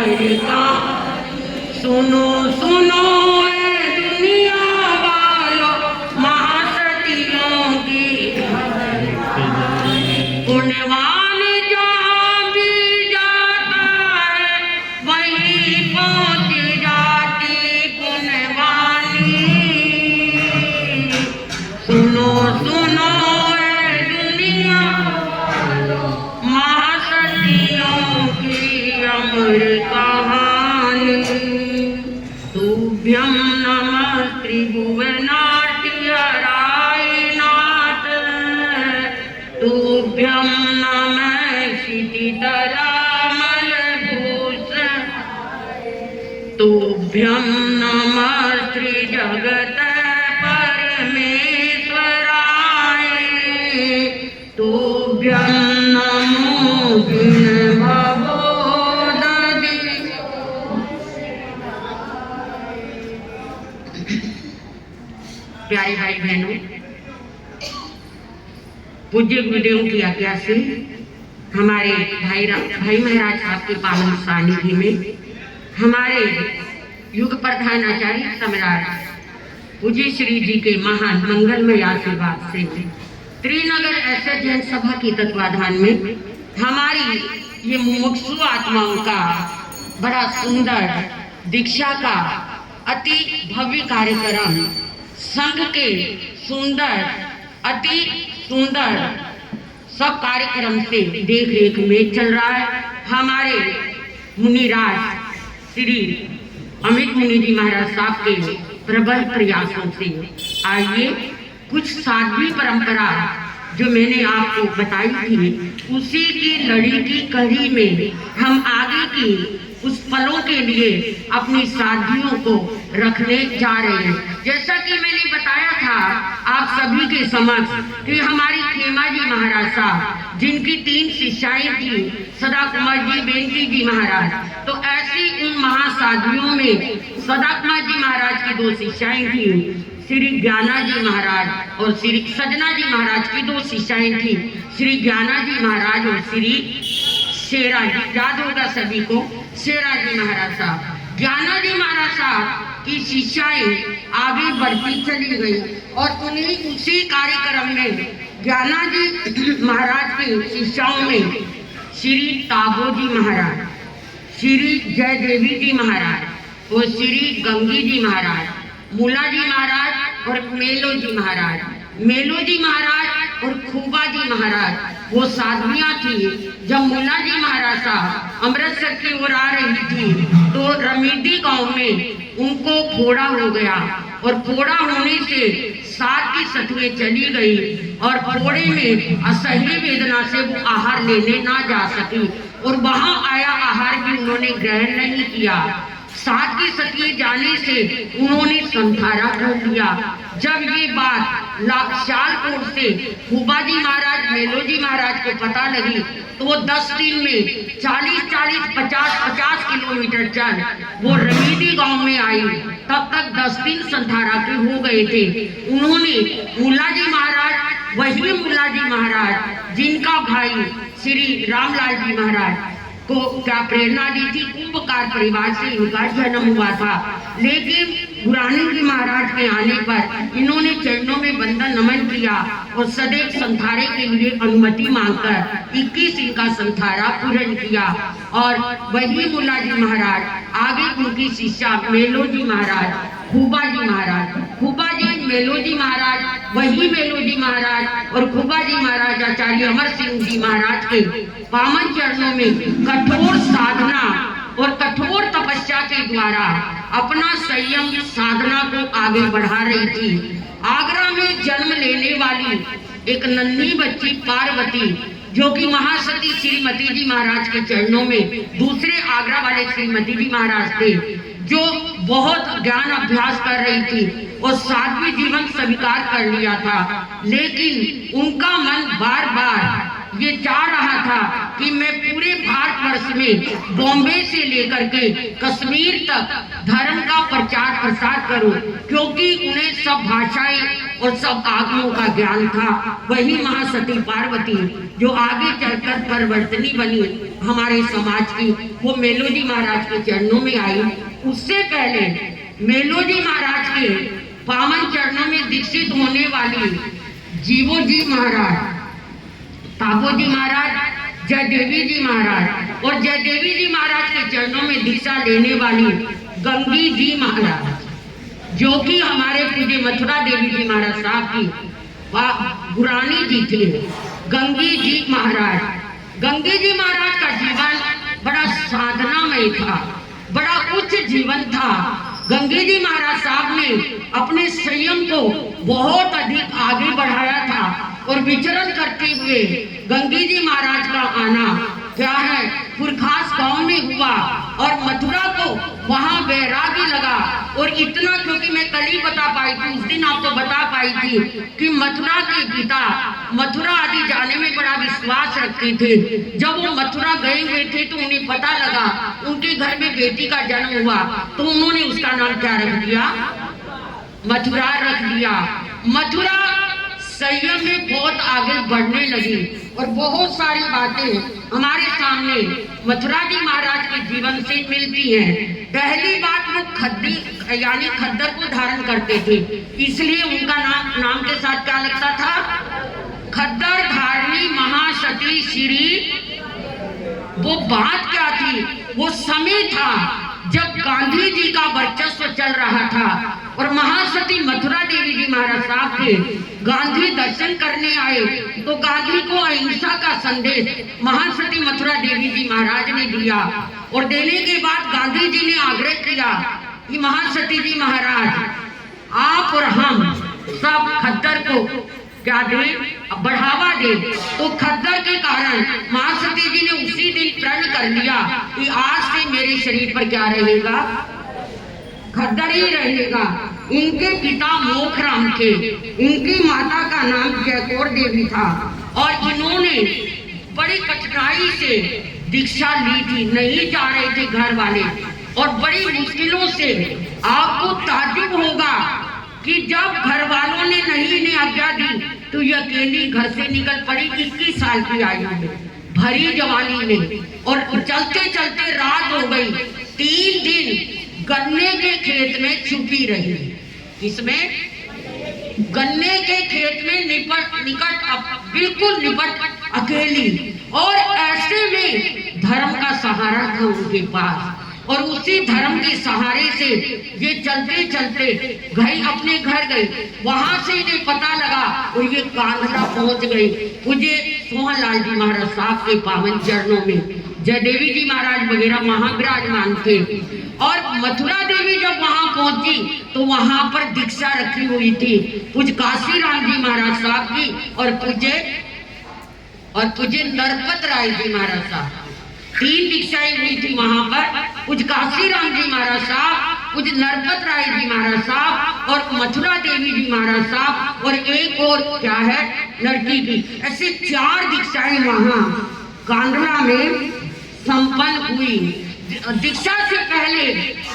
अमृता। सुनो सुनो ए दुनिया वालों, महासतियों की पुण्यवान जहाँ भी जाता है वहीं पहुँच जाती पुण्यवानी। सुनो सुनो ए दुनिया महासतियों की अमर कहानी। तुभ्यं नमः त्रिभुवनाट्य रायनाथ, तुभ्यं नमः क्षितिधरा मलभूषण, तुभ्यं नमः त्रिजगत परमेश्वराय, तुभ्यं नमो दीन भवोदधि। प्यारे भाई बहनों, पूज्य गुरुदेव की आज्ञा से हमारे भाई महाराज साहब के पावन सानिध्य में हमारे युग प्रधान आचार्य सम्राट पूज्य श्री जी के महान मंगलमय आशीर्वाद से त्रिनगर ऐसे जैन सभा की तत्वाधान में हमारी ये मुमुक्षु आत्माओं का बड़ा सुंदर दीक्षा का अति भव्य कार्यक्रम संघ के सुंदर अति सुंदर सब कार्यक्रम से देख रेख में चल रहा है। हमारे मुनिराज श्री अमित मुनि जी महाराज साहब के प्रबल प्रयासों से आइए कुछ साध्वी परंपरा जो मैंने आपको बताई थी उसी की लड़ी की कड़ी में हम आगे की उस पलों के लिए अपनी साधियों को रखने जा रहे हैं। जैसा कि मैंने बताया था आप सभी के समक्ष कि हमारी खेमा जी महाराज साहब जिनकी 3 शिष्याएं थी, सदा कुमार जी, बेनती जी महाराज, तो ऐसी उन महासाधियों में सदा कुमार जी महाराज की 2 शिष्याएं थी, श्री ज्ञाना जी महाराज और श्री सजना जी महाराज की 2 शिष्याएं थी, श्री ज्ञाना जी महाराज और श्री शेरा जी, याद होगा सभी को, शेरा जी महाराज साहब। ज्ञाना जी महाराज साहब की शिष्याएं आगे बढ़ती चली गई और उन्हीं उसी कार्यक्रम में ज्ञाना जी महाराज की शिष्याओं में श्री ताबो जी महाराज, श्री जय देवी जी महाराज और श्री गंगी जी महाराज, मूला जी महाराज और मेलो जी महाराज, मेलो जी महाराज और खूबा जी महाराज वो साधवियां थी। जब मूला जी महाराज साहब अमृतसर की ओर आ रही थी तो रमीदी गांव में उनको फोड़ा हो गया और फोड़ा होने से 7 की सतियां चली गई और फोड़े में असह्य वेदना से वो आहार लेने ना जा सकी और वहां आया आहार भी उन्होंने ग्रहण नहीं किया। 7 की सतियां जाने से उन्होंने संथारा कर लिया। जब ये बात सियालकोट से खूबा जी महाराज, मेलो जी महाराज को पता लगी तो वो 10 दिन में 40-40, 50-50 किलोमीटर चल वो रमीदी गांव में आई। तब तक 10 दिन संथारा के हो गए थे। उन्होंने मूला जी महाराज, वही मूला जी महाराज जिनका भाई श्री रामलाल जी महाराज को क्या प्रेरणा दी थी, कुंभकार परिवार से इनका जन्म हुआ था, लेकिन बुरानी जी महाराज के आने पर इन्होंने चरणों में बंदन नमन किया और सदैव संथारे के लिए अनुमति मांगकर 21 इनका संथारा पूर्ण किया। और वही मूला जी महाराज आगे उनकी शिष्या मेलो जी महाराज, खूबा जी महाराज, खूबा जी मेलो जी महाराज, वही मेलो जी महाराज और खूबा जी महाराज आचार्य अमर सिंह जी महाराज के पावन चरणों में कठोर साधना और कठोर तपस्या के द्वारा अपना संयम साधना को आगे बढ़ा रही थी। आगरा में जन्म लेने वाली एक नन्ही बच्ची पार्वती जो कि महासती श्रीमती जी महाराज के चरणों में दूसरे आगरा वाले श्रीमती जी महाराज थे, जो बहुत ज्ञान अभ्यास कर रही थी और साध्वी जीवन स्वीकार कर लिया था, लेकिन उनका मन बार बार ये चाह रहा था कि मैं पूरे भारतवर्ष में बॉम्बे से लेकर के कश्मीर तक धर्म का प्रचार प्रसार करूं, क्योंकि उन्हें सब भाषाएं और सब आगमों का ज्ञान था। वही महासती पार्वती जो आगे चलकर परिवर्तनी बनी हमारे समाज की, वो मेलोजी महाराज के चरणों में आई। उससे पहले मेलोजी महाराज के पावन चरणों में दीक्षित होने वाली जीवोजी महाराज, तापोजी महाराज, जयदेवी जी महाराज और जयदेवी जी महाराज के चरणों में दीक्षा लेने वाली गंगी जी महाराज, जो कि हमारे पूज्य मथुरा देवी जी महाराज साहब की पुरानी जी थे। गंगी जी महाराज, गंगी जी महाराज का जीवन बड़ा साधनामय था, बड़ा उच्च जीवन था। गंगी जी महाराज साहब ने अपने संयम को बहुत अधिक आगे बढ़ाया था और विचरण करते हुए गंगी जी महाराज का आना क्या है पुरखास गांव में हुआ और मथुरा को वहां वैराग्य लगा। और इतना, क्योंकि मैं कल ही बता पाई थी, उस दिन आपको बता पाई थी कि मथुरा के पिता मथुरा आदि जाने में बड़ा विश्वास रखते थे। जब वो मथुरा गए हुए थे तो उन्हें पता लगा उनके घर में बेटी का जन्म हुआ, तो उन्होंने उसका नाम क्या रख दिया? मथुरा रख दिया। मथुरा संयम में बहुत आगे बढ़ने लगी और बहुत सारी बातें हमारे सामने मथुरा जी महाराज के जीवन से मिलती हैं। पहली बात, वो खद्दी यानी खद्दर को धारण करते थे, इसलिए उनका नाम के साथ क्या लगता था? खद्दर धारणी महासती श्री। वो बात क्या थी? वो समय था जब गांधी जी का वर्चस्व चल रहा था और महासती मथुरा देवी जी महाराज साहब थे। गांधी दर्शन करने आए तो गांधी को अहिंसा का संदेश महासती मथुरा देवी जी महाराज ने दिया और देने के बाद गांधी जी ने आग्रह किया कि महासती जी महाराज, आप और हम सब खद्दर को क्या दें? बढ़ावा दे। तो खद्दर के कारण महासती जी ने उसी दिन प्रण कर लिया कि आज से मेरे शरीर पर क्या रहेगा? खद्दर ही रहेगा। इनके पिता मोखराम थे, इनकी माता का नाम जयकौर देवी था और इन्होंने बड़ी कठिनाई से दीक्षा ली थी, नहीं जा रहे थे घर वाले और बड़ी मुश्किलों से। आपको ताज्जुब होगा कि जब घर वालों ने नहीं इन्हें आज्ञा दी तो ये अकेली घर से निकल पड़ी 21 साल की आयु में, भरी जवानी में। और चलते चलते रात हो गई। 3 दिन गन्ने के खेत में छुपी रही। इसमें गन्ने के खेत में बिल्कुल निपट अकेली, और ऐसे में धर्म का सहारा था उनके पास और उसी धर्म के सहारे से ये चलते चलते गई, अपने घर गई। वहां से इन्हें पता लगा और ये कांधरा पहुंच गई मुझे सोहनलाल जी महाराज साहब के पावन चरणों में। जयदेवी जी महाराज वगैरह वहां विराजमान थे और मथुरा देवी जब वहां पहुंची तो वहां पर दीक्षा रखी हुई थी पूज्य काशीराम जी महाराज साहब की और पूज्य नरपत राय जी महाराज साहब। 3 दीक्षाएं हुई थी वहां पर, पूज्य काशीराम जी महाराज साहब, पूज्य नरपत राय जी महाराज साहब और मथुरा देवी जी महाराज साहब और एक और क्या है लड़की की। ऐसे 4 दीक्षाएं वहां कांधरा में संपन्न हुई। दीक्षा से पहले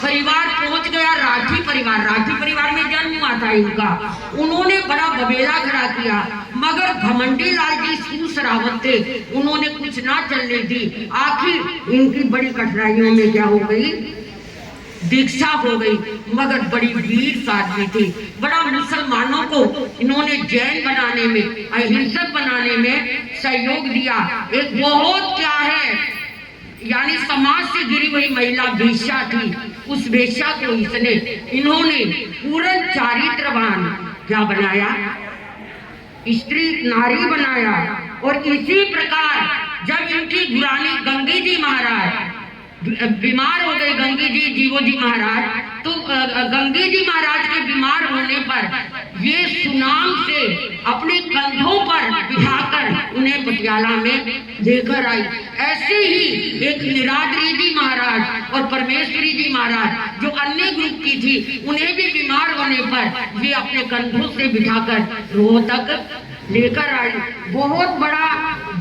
परिवार पहुंच गया राठी परिवार में जन्म हुआ था इनका। उन्होंने बड़ा बबेला खड़ा किया, मगर घमंडी लाल जी सूसरावत थे, उन्होंने कुछ ना चलने दी। आखिर इनकी बड़ी कठिनाइयों में क्या हो गई? दीक्षा हो गई। मगर बड़ी वीर साध्वी थी, बड़ा मुसलमानों को इन्होंने जैन बनाने में, अहिंसक बनाने में सहयोग दिया। एक बहुत क्या है यानी समाज से गिरी हुई महिला वेश्या थी, उस वेश्या को इन्होंने पूर्ण चारित्रवान क्या बनाया? स्त्री नारी बनाया। और इसी प्रकार जब इनकी गुरानी गंगी जी महाराज बीमार हो गए, गंगी जी जीवो जी महाराज, तो गंगी जी महाराज के बीमार होने पर ये सुनाम से अपने कंधों पर बिठाकर उन्हें पटियाला में लेकर आई। ऐसे ही एक निरादरी जी महाराज और परमेश्वरी जी महाराज जो अन्य ग्रुप की थी, उन्हें भी बीमार होने पर ये अपने कंधों से बिठाकर रोहतक लेकर आई। बहुत बड़ा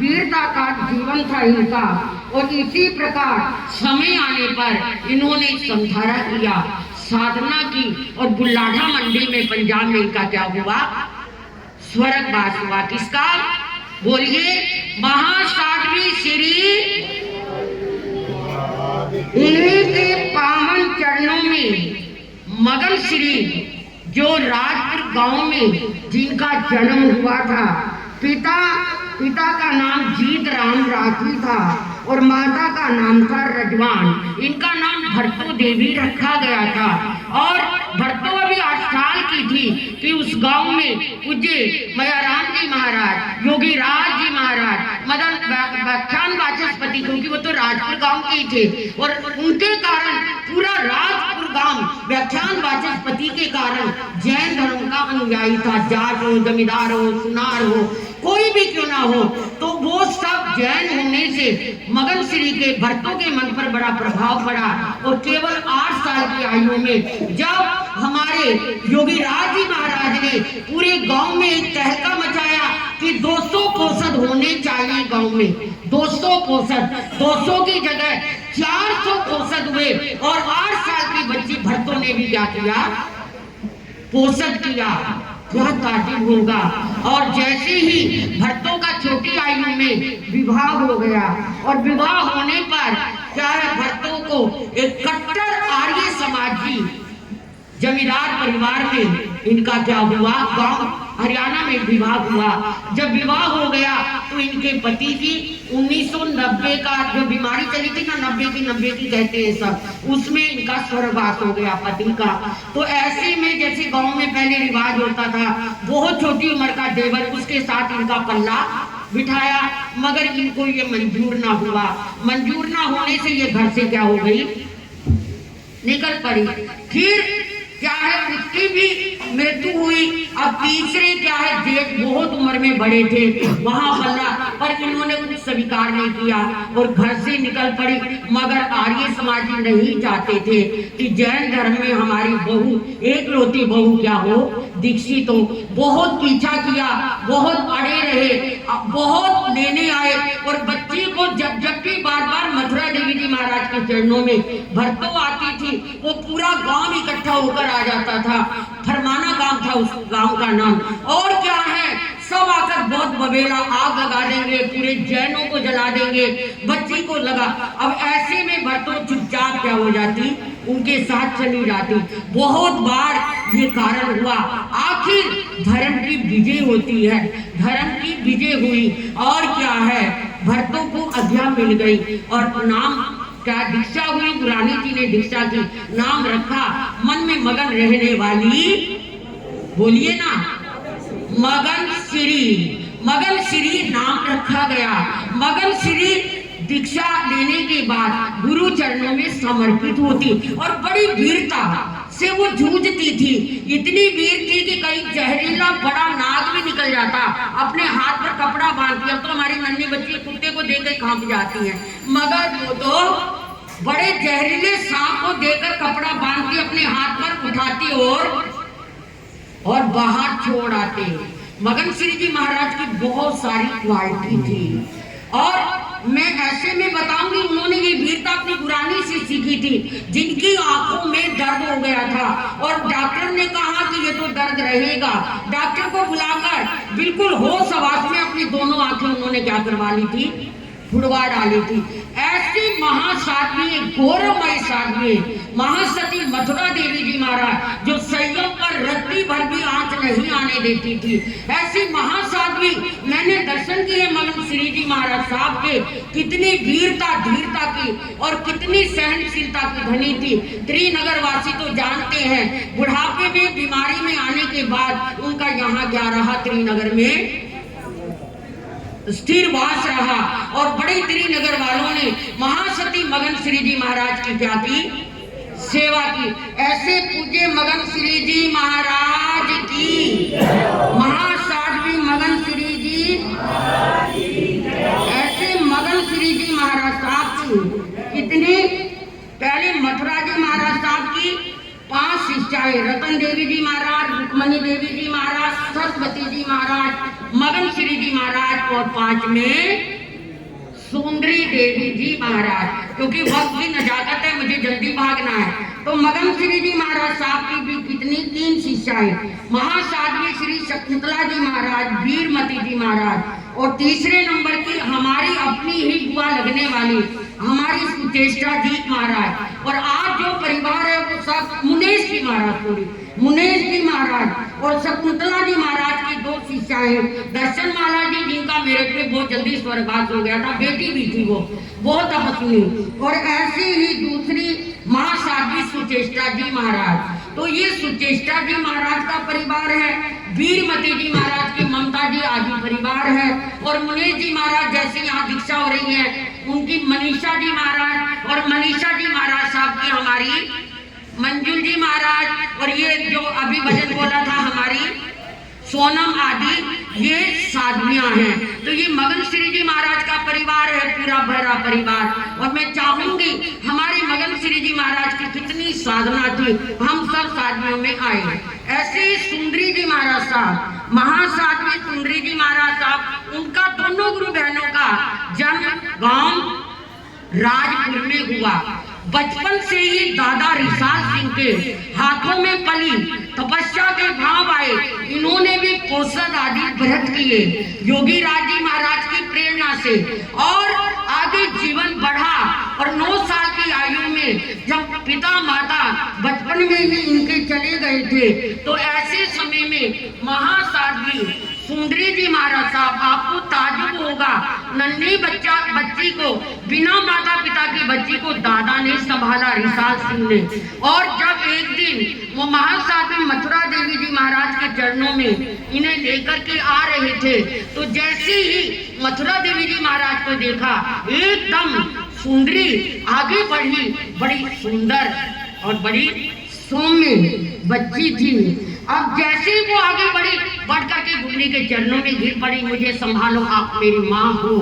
वीरता का जीवन था इनका। और इसी प्रकार समय आने पर इन्होंने संधारा किया, साधना की और बुल्लाढ़ा मंडी में पंजाब में इनका क्या हुआ, स्वर्गवास हुआ। किसका बोलिए, महासाध्वी श्री, उन्हीं के पावन चरणों में मगन श्री जो राजपुर गांव में जिनका जन्म हुआ था, पिता का नाम जीत राम राठी था और माता का नाम था रजवान। इनका नाम भरतो देवी रखा गया था। और भरतो अभी 8 साल की थी कि उस गांव में पूज्य मयाराम जी महाराज, योगी राज जी महाराज, मदन व्याख्यान वाचस्पति, क्योंकि वो तो राजपुर गांव के ही थे और उनके कारण पूरा राजपुर गांव व्याख्यान वाचस्पति के कारण जैन धर्म का अनुयायी था। जाट हो, जमींदार हो, सुनार हो, कोई भी क्यों ना हो, तो वो सब जैन होने से मगन श्री के भरतों के मन पर बड़ा प्रभाव पड़ा। और केवल 8 साल की आयु में जब हमारे योगी राज जी महाराज ने पूरे गांव में एक तहलका मचाया कि 200 पोषद होने चाहिए गांव में, 200 पोषद, 200 की जगह 400 पोषद हुए। और 8 साल की बच्ची भरतों ने भी क्या किया, पोषद किया। क्या ताजुब होगा। और जैसे ही भरतों का छोटी आयु में विवाह हो गया और विवाह होने पर क्या है, भरतों को एक कट्टर आर्य समाजी जमींदार परिवार में इनका क्या हुआ, गांव हरियाणा में विवाह हुआ। जब विवाह हो गया तो इनके पति की 1990 का जो बीमारी चली थी ना, 90 की कहते हैं सब, उसमें इनका स्वर्गवास हो गया पति का। तो ऐसे में जैसे गांव में पहले रिवाज होता था, बहुत छोटी उम्र का देवर, उसके साथ इनका पल्ला बिठाया, मगर इनको ये मंजूर ना हुआ। मंजूर ना होने से ये घर से क्या हो गई, निकल पड़ी। फिर क्या है, उसकी भी मृत्यु हुई। अब तीसरे क्या है, जेठ बहुत उम्र में बड़े थे, वहां पल्ला, पर इन्होंने कुछ स्वीकार नहीं किया और घर से निकल पड़ी। मगर आर्य समाजी नहीं चाहते थे कि जैन धर्म में हमारी बहू, एकलौती बहू क्या हो, दीक्षित हो। बहुत पीछा किया, बहुत अड़े रहे, बहुत लेने आए। और बच्ची को जब भी बार मथुरा देवी जी महाराज के चरणों में भरतों आती थी, वो पूरा गांव इकट्ठा होकर आ जाता था। फरमाना गांव था उस गांव का नाम। और क्या है, सब आकर बहुत बबेला, आग लगा देंगे, पूरे जैनों को जला देंगे। बच्ची को लगा, अब ऐसे में भरतों चुपचाप क्या हो जाती, उनके साथ चली जाती। बहुत बार ये कारण हुआ। आखिर धर्म की विजय होती है, धर्म की विजय हुई। और क्या है, भरतों को आज्ञा मिल गई और नाम क्या, दीक्षा हुई, गुरानी जी ने दीक्षा की, नाम रखा मन में मगन रहने वाली, बोलिए ना, मगन श्री। मगन श्री नाम रखा गया। मगन श्री दीक्षा लेने के बाद गुरु चरणों में समर्पित होती और बड़ी वीरता से वो जूझती थी। इतनी वीर थी कि कहीं जहरीला बड़ा नाग भी निकल जाता, अपने हाथ पर कपड़ा बांधती। अब तो हमारी नन्ही बच्ची कुत्ते को देकर कांप जाती है, मगर वो तो बड़े जहरीले सांप को देकर कपड़ा बांधती, अपने हाथ पर उठाती और बाहर छोड़ आते। मगन श्री जी महाराज की बहुत सारी क्वालिटी थी। और मैं ऐसे में बताऊंगी, उन्होंने ये वीरता अपनी गुरानी से सीखी थी, जिनकी आंखों में दर्द हो गया था और डॉक्टर ने कहा कि ये तो दर्द रहेगा। डॉक्टर को बुलाकर बिल्कुल होश आवाज में अपनी दोनों आंखें उन्होंने क्या करवा ली थी, फुड़वा डाली थी। ऐसी महासाध्वी, गौरवमय साध्वी महासती मथुरा देवी जी महाराज, जो संयम पर रत्ती भर भी आंच नहीं आने देती थी। ऐसी महासाध्वी मैंने दर्शन किए मगन श्री जी महाराज साहब के, कितनी वीरता धीरता की और कितनी सहनशीलता की धनी थी। त्रिनगर वासी तो जानते हैं, बुढ़ापे में बीमारी में आने के बाद उनका यहाँ क्या रहा, त्रिनगर में स्थिर वास रहा। और बड़े त्रिनगर वालों ने महासती मगन श्री जी महाराज की क्या की, सेवा की। ऐसे पूज्य मगन श्री जी महाराज की, महासाध्वी मगन श्री जी, ऐसे मगन श्री जी महाराज साहब की कितने, पहले मथुरा जी महाराज साहब की 5 शिष्याएं, रतन देवी जी महाराज, रुक्मणी देवी जी महाराज, सरस्वती जी महाराज, मगन श्री जी महाराज और 5 में सुंदरी देवी जी महाराज, क्योंकि वक्त की नजाकत है, मुझे जल्दी भागना है। तो मगन श्री जी महाराज साहब की भी कितनी 3 शिष्याएं, महासाध्वी श्री शकुंतला जी महाराज, वीरमती जी महाराज, और तीसरे नंबर की हमारी अपनी ही बुआ लगने वाली हमारी सुचेष्टा जी महाराज। और आज जो परिवार है वो सब मुनेश जी महाराज, मुनेश जी महाराज और शकुंतला जी महाराज की 2 शिष्याएं, दर्शनमाला जी जिनका मेरे पे बहुत जल्दी स्वर्गवास हो गया था, बेटी भी थी वो बहुत तपस्वी, और ऐसी ही दूसरी महासाध्वी सुचेष्टा जी महाराज। तो ये सुचेष्टा जी महाराज का परिवार है, वीरमती जी महाराज की ममता जी आदि परिवार है, और मुनेश जी महाराज जैसे यहाँ दीक्षा हो रही है उनकी मनीषा जी महाराज, और मनीषा जी महाराज साहब की हमारी मंजुल जी महाराज, और ये जो अभी भजन बोला था हमारी सोनम आदि, ये साधवियां हैं। तो ये मगन श्री जी महाराज का परिवार है, पूरा भरा परिवार। और मैं चाहूंगी हमारे मगन श्री जी महाराज की कितनी साधना थी, हम सब साधवियों में आए। ऐसे ही सुंदरी जी महाराज साहब, महासाध्वी सुंदरी जी महाराज साहब, उनका दोनों गुरु बहनों का जन्म गांव राजपुर में हुआ। बचपन से ही दादा रिसाल सिंह के हाथों में पली, तपस्या के भाव आए, इन्होंने भी पोषण आदि व्रत किए योगी राज जी महाराज की प्रेरणा से, और आगे जीवन बढ़ा। और 9 साल की आयु में जब पिता माता बचपन में ही इनके चले गए थे, तो ऐसे समय में महासाध्वी सुंदरी जी महाराज साहब, आपको ताजुब होगा, नन्ही बच्ची को, बिना माता पिता की बच्ची को दादा ने संभाला, रिसाल सिंह ने। और जब एक दिन वो महासाध्वी मथुरा देवी जी महाराज के चरणों में इन्हें लेकर के आ रहे थे, तो जैसे ही मथुरा देवी जी महाराज को देखा, एकदम सुंदरी आगे बढ़ी, बड़ी सुंदर और बड़ी सौम्य बच्ची थी। अब जैसे वो आगे बढ़ी, बढ़ करके गुरु के चरणों में गिर पड़ी, मुझे संभालो, आप मेरी माँ हो।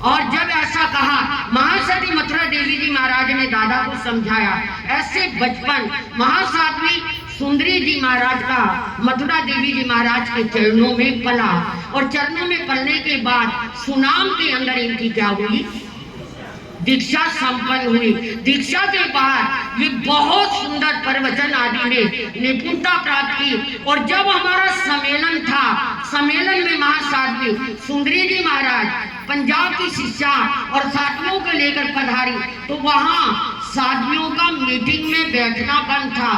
और जब ऐसा कहा, महासती मथुरा देवी जी महाराज ने दादा को समझाया। ऐसे बचपन महासाध्वी सुंदरी जी महाराज का मथुरा देवी जी महाराज के चरणों में पला, और चरणों में पलने के बाद सुनाम के अंदर इनकी क्या हुई, दीक्षा संपन्न हुई। दीक्षा के बाद ये बहुत सुंदर प्रवचन आदि में निपुणता प्राप्त की। और जब हमारा सम्मेलन था, सम्मेलन में महासाध्वी सुंदरी जी महाराज पंजाब की शिष्या और साथियों को लेकर पधारी, तो वहाँ साथियों का मीटिंग में बैठना बंद था।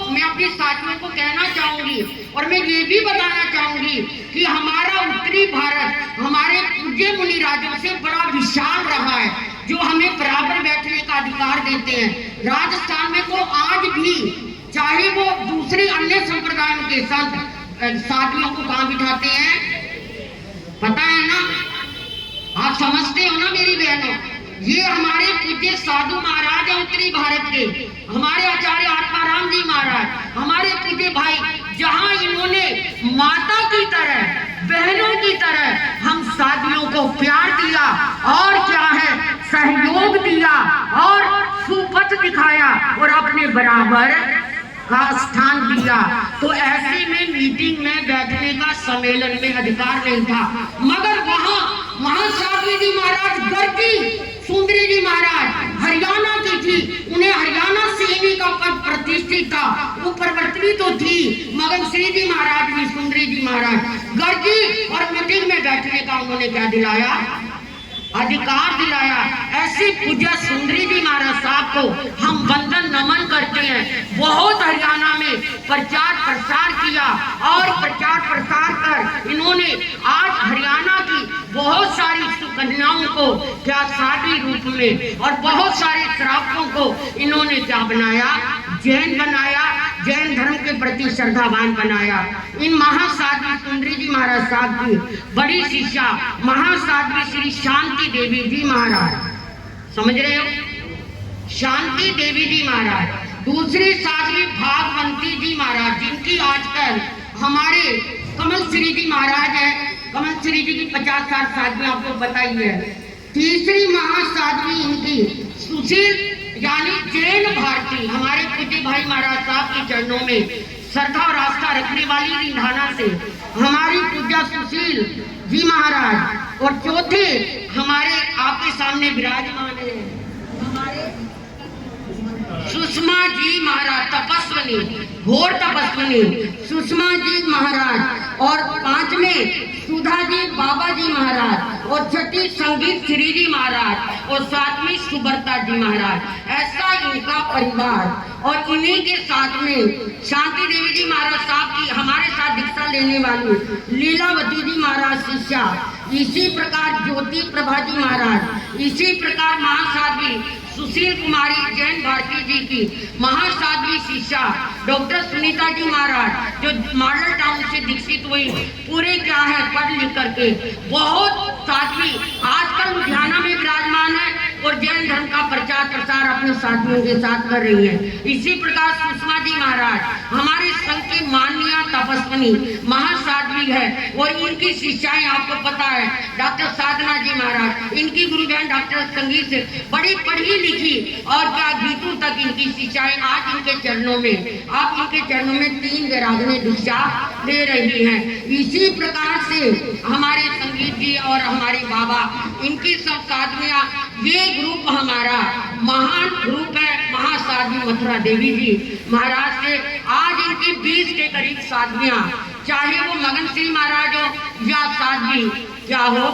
मैं अपने साथियों को कहना चाहूंगी, और मैं ये भी बताना चाहूंगी कि हमारा उत्तरी भारत हमारे पूज्य मुनि राजों से बड़ा विशाल रहा है, जो हमें बराबर बैठने का अधिकार देते हैं। राजस्थान में तो आज भी, चाहे वो दूसरे अन्य संप्रदायों के संत साथियों को कहाँ बिठाते हैं, पता है ना, आप समझते हो ना मेरी बहनों। ये हमारे पूज्य साधु महाराज है उत्तरी भारत के, हमारे आचार्य आत्माराम जी महाराज, हमारे पूज्य भाई, जहां इन्होंने माता की तरह, बहनों की तरह हम साथियों को प्यार दिया, और क्या है, सहयोग दिया, और सुपथ दिखाया, और अपने बराबर का स्थान दिया। तो ऐसे में मीटिंग में बैठने का, सम्मेलन में अधिकार नहीं था। मगर वहां महासाध्वी जी महाराज गर्जी, सुंदरी जी महाराज हरियाणा की थी, उन्हें हरियाणा सेनी का पद प्रतिष्ठित था, वो प्रवर्तनी तो थी, मगर श्री जी महाराज भी, सुंदरी जी महाराज गर्जी, और मीटिंग में बैठने का उन्होंने क्या दिलाया, अधिकार दिलाया। ऐसी पूज्य सुंदरी जी महाराज साहब को हम वंदन नमन करते हैं। बहुत हरियाणा में प्रचार प्रसार किया, और प्रचार प्रसार कर इन्होंने आज हरियाणा की बहुत सारी सुकन्याओं को क्या साध्वी रूप में, और बहुत सारे श्रावकों को इन्होंने क्या बनाया, जैन बनाया, जैन धर्म के प्रति श्रद्धावान बनाया। इन महासाध्वी सुंदरी जी महाराज साहब की बड़ी शिष्या महासाध्वी श्री शांति देवी जी महाराज, समझ रहे हो, शांति देवी जी महाराज। दूसरी साध्वी भागवंती जी महाराज, जिनकी आजकल हमारे कमल श्री जी महाराज है, कमल श्री जी की 50 साल साध्वी आपको बताई है। तीसरी महासाध्वी इनकी सुशील यानी जैन भारती, हमारे पूज्य भाई महाराज साहब के चरणों में श्रद्धा और आस्था रखने वाली निधाना से हमारी पूज्य सुशील जी महाराज, और चौथे हमारे आपके सामने विराजमान है हमारे सुषमा जी महाराज, तपस्विनी, घोर तपस्विनी सुषमा जी महाराज, और पांचवें सुधा जी बाबा जी महाराज, और छठी संगीत श्री जी महाराज, और सातवीं सुब्रता जी महाराज। ऐसा इनका परिवार, और इन्हीं के साथ में शांति देवी जी महाराज साहब की हमारे साथ दीक्षा लेने वाली लीलावती जी महाराज शिष्या, इसी प्रकार ज्योति प्रभा जी महाराज, इसी प्रकार महासाध्वी सुशील कुमारी जैन भारती जी की महासाध्वी शिष्या डॉक्टर सुनीता जी महाराज, जो मॉडल टाउन से दीक्षित हुई, पूरे क्या है पढ़ लिख करके बहुत साध्वी आजकल लुधियाना में विराजमान है और जैन धर्म का प्रचार प्रसार अपने साथियों के साथ कर रही है। इसी प्रकार सुषमा जी महाराज हमारे संघ की माननीय तपस्विनी महासाध्वी है, और इनकी शिष्याएं आपको पता है डॉक्टर साधना जी महाराज, इनकी गुरु बहन डॉक्टर संगीत से बड़ी पढ़ी लिखी और क्या गीतों तक इनकी शिष्याएं आज इनके चरणों में, आप इनके चरणों में 3 वैराग्य दीक्षा दे रही हैं। इसी प्रकार से हमारे संगीत जी और हमारे बाबा, इनकी सब साधवियां, ये ग्रुप हमारा महान ग्रुप है महासाध्वी मथुरा देवी जी महाराज से। आज इनकी 20 के करीब साधवियां, चाहे वो मगन श्री महाराज हो या साध्वी क्या हो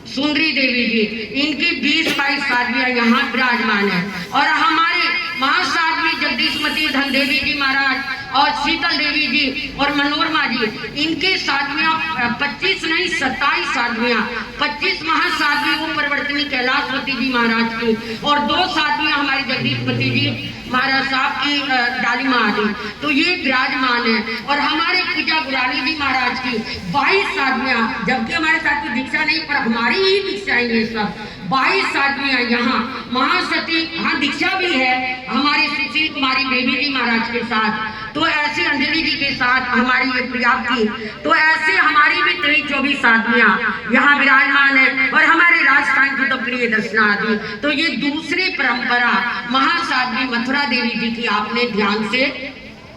सुंदरी देवी जी, इनकी 20-22 साध्वियां यहाँ विराजमान है। और हमारे महासाध्वी जगदीशमती धन देवी जी महाराज और शीतल देवी जी और मनोरमा जी, इनके साधवियां 25 नहीं 27 साधवियां, 25 महासाध्वी वो परिवर्तनी कैलाशवती जी महाराज की, और 2 साधवियां हमारी जगदीशमती जी महाराज साहब की डालीमा आदि, तो ये विराजमान है। और हमारे पूजा गुरानी जी महाराज की 22 साधवियां, जबकि हमारे साथ की दीक्षा नहीं पर हमारी ही दीक्षा है, ये सब 22 साधवियां यहाँ महासती, हाँ दीक्षा भी है हमारी सुशील कुमारी बेबी जी महाराज के साथ, तो ऐसे अंजलि जी के साथ हमारी ये प्रिया की, तो ऐसे हमारी भी 23-24 साधवियां यहाँ विराजमान है। और हमारे राजस्थान की तो प्रिय दर्शना आदि, तो ये दूसरी परंपरा महासाध्वी मथुरा देवी जी की आपने ध्यान से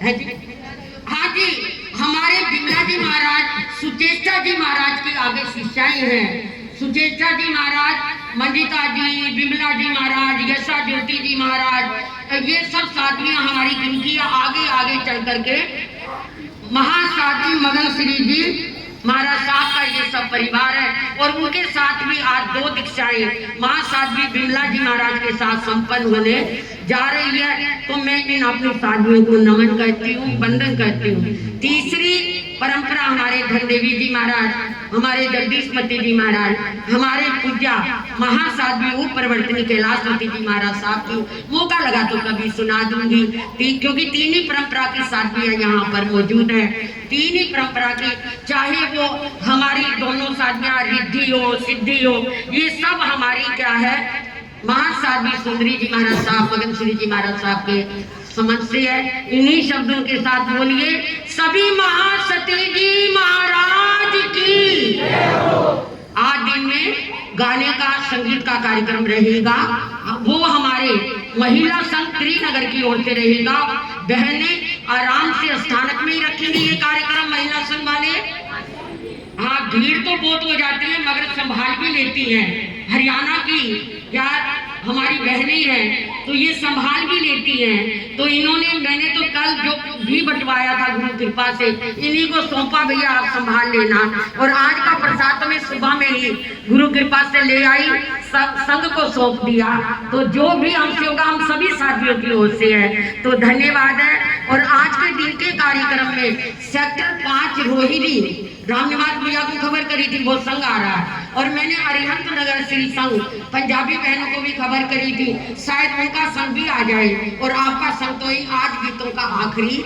है जी। हाँ जी, हमारे बिमला जी महाराज सुचेष्टा जी महाराज की आगे शिष्याएं हैं। सुचेष्टा जी महाराज, मंजिता जी, बिमला जी महाराज, यशा ज्योति जी महाराज, ये सब साधवियां हमारी जिनकी आगे आगे चल करके महासाध्वी मगन श्री जी महाराज साहब का ये सब परिवार है। और उनके साथ भी आज 2 दीक्षाएं महासाध्वी बिमला जी महाराज के साथ संपन्न होने जा रही है। तो मैं इन अपनी साधुओं को नमन करती हूँ, वंदन करती हूँ। तीसरी परंपरा हमारे धनदेवी जी महाराज, हमारे जगदीशमती जी महाराज, हमारे पूज्या महासाध्वी उप परिवर्तनी कैलाशवती जी महाराज साहब की मौका लगा तो कभी सुना दूंगी, क्योंकि 3 ही परंपरा की साधवियां यहाँ पर मौजूद है। 3 ही परंपरा की, चाहे वो हमारी दोनों साधवियां रिद्धि हो सिद्धि हो, ये सब हमारी क्या है महासाध्वी सुंदरी जी महाराज साहब, मगन श्री जी महाराज साहब के समझ से है। इन्हीं शब्दों के साथ बोलिए सभी महासती जी महाराज की। आज दिन में गाने का संगीत का कार्यक्रम रहेगा, वो हमारे महिला संघ त्रिनगर की ओर से रहेगा। बहनें आराम से स्थानक में ही रखेंगे ये कार्यक्रम महिला संघ वाले। हाँ, भीड़ तो बहुत हो जाती है मगर संभाल भी लेती हैं। हरियाणा की यार हमारी बहनें हैं तो ये संभाल भी लेती हैं। तो इन्होंने, मैंने तो कल जो भी बंटवाया था गुरु कृपा से, इन्हीं को सौंपा, भैया आप संभाल लेना। और आज का प्रसाद तो मैं सुबह में ही गुरु कृपा से ले आई, संघ को सौंप दिया। तो जो भी हमसे होगा हम सभी साथियों की ओर से है, तो धन्यवाद है। और आज के दिन के कार्यक्रम में सेक्टर 5 रोहिणी रामनिवास भैया को खबर करी थी, वो संघ आ रहा है। और मैंने अरिहंत नगर श्री संघ पंजाबी बहनों को भी खबर करी थी, शायद उनका संघ भी आ जाए। और आपका संघ तो ही आज गीतों का आखिरी,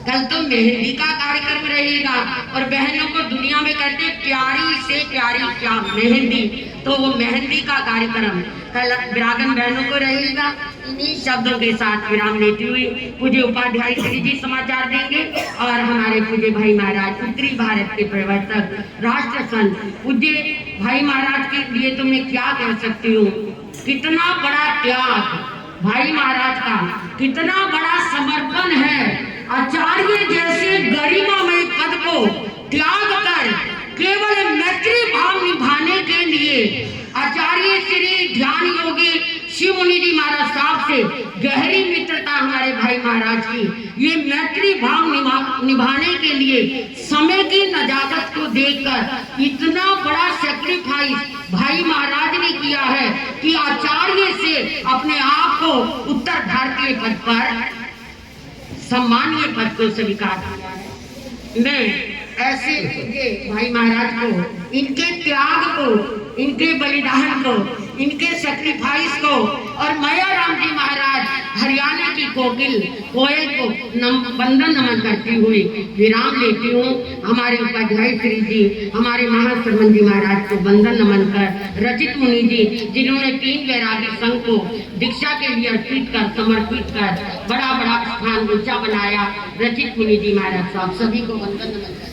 कल तो मेहंदी का कार्यक्रम रहेगा। और बहनों को दुनिया में कहते प्यारी से प्यारी क्या मेहंदी, तो वो मेहंदी का कार्यक्रम कल विरागन बहनों को रहेगा। इन्हीं शब्दों के साथ विराम लेती हुई पूज्य उपाध्याय श्री जी समाचार देंगे। और हमारे पूज्य भाई महाराज उत्तरी भारत के प्रवर्तक राष्ट्र संत पूज्य भाई महाराज के लिए तो मैं क्या कह सकती हूँ, कितना बड़ा त्याग भाई महाराज का, कितना बड़ा समर्पण है आचार्य जैसे गरिमामय पद को त्याग कर केवल मैत्री भाव निभाने के लिए आचार्य श्री ध्यान योगी शिव मुनि जी महाराज साहब से गहरी मित्रता हमारे भाई महाराज की। ये मैत्री भाव निभाने के लिए समय की नजाकत को देखकर इतना बड़ा सेक्रीफाइस भाई महाराज ने किया है कि आचार्य से अपने आप को उत्तर भारतीय पद पर सम्मानीय पद को स्वीकार किया है। मैं ऐसे इनके भाई महाराज को, इनके त्याग को, इनके बलिदान को, इनके सेक्रीफाइस को और माया राम जी महाराज हरियाणा की कोकिल कोयल को वंदन नमन करती हुई विराम लेती हूँ। हमारे उपाध्याय श्री जी, हमारे महाश्रमण जी महाराज को वंदन नमन कर, रचित मुनि जी जिन्होंने 3 वैरागी संघ को दीक्षा के लिए अर्पित कर समर्पित कर बड़ा बड़ा स्थान ऊंचा बनाया, रचित मुनि जी महाराज साहब सभी को वंदन नमन करते हैं।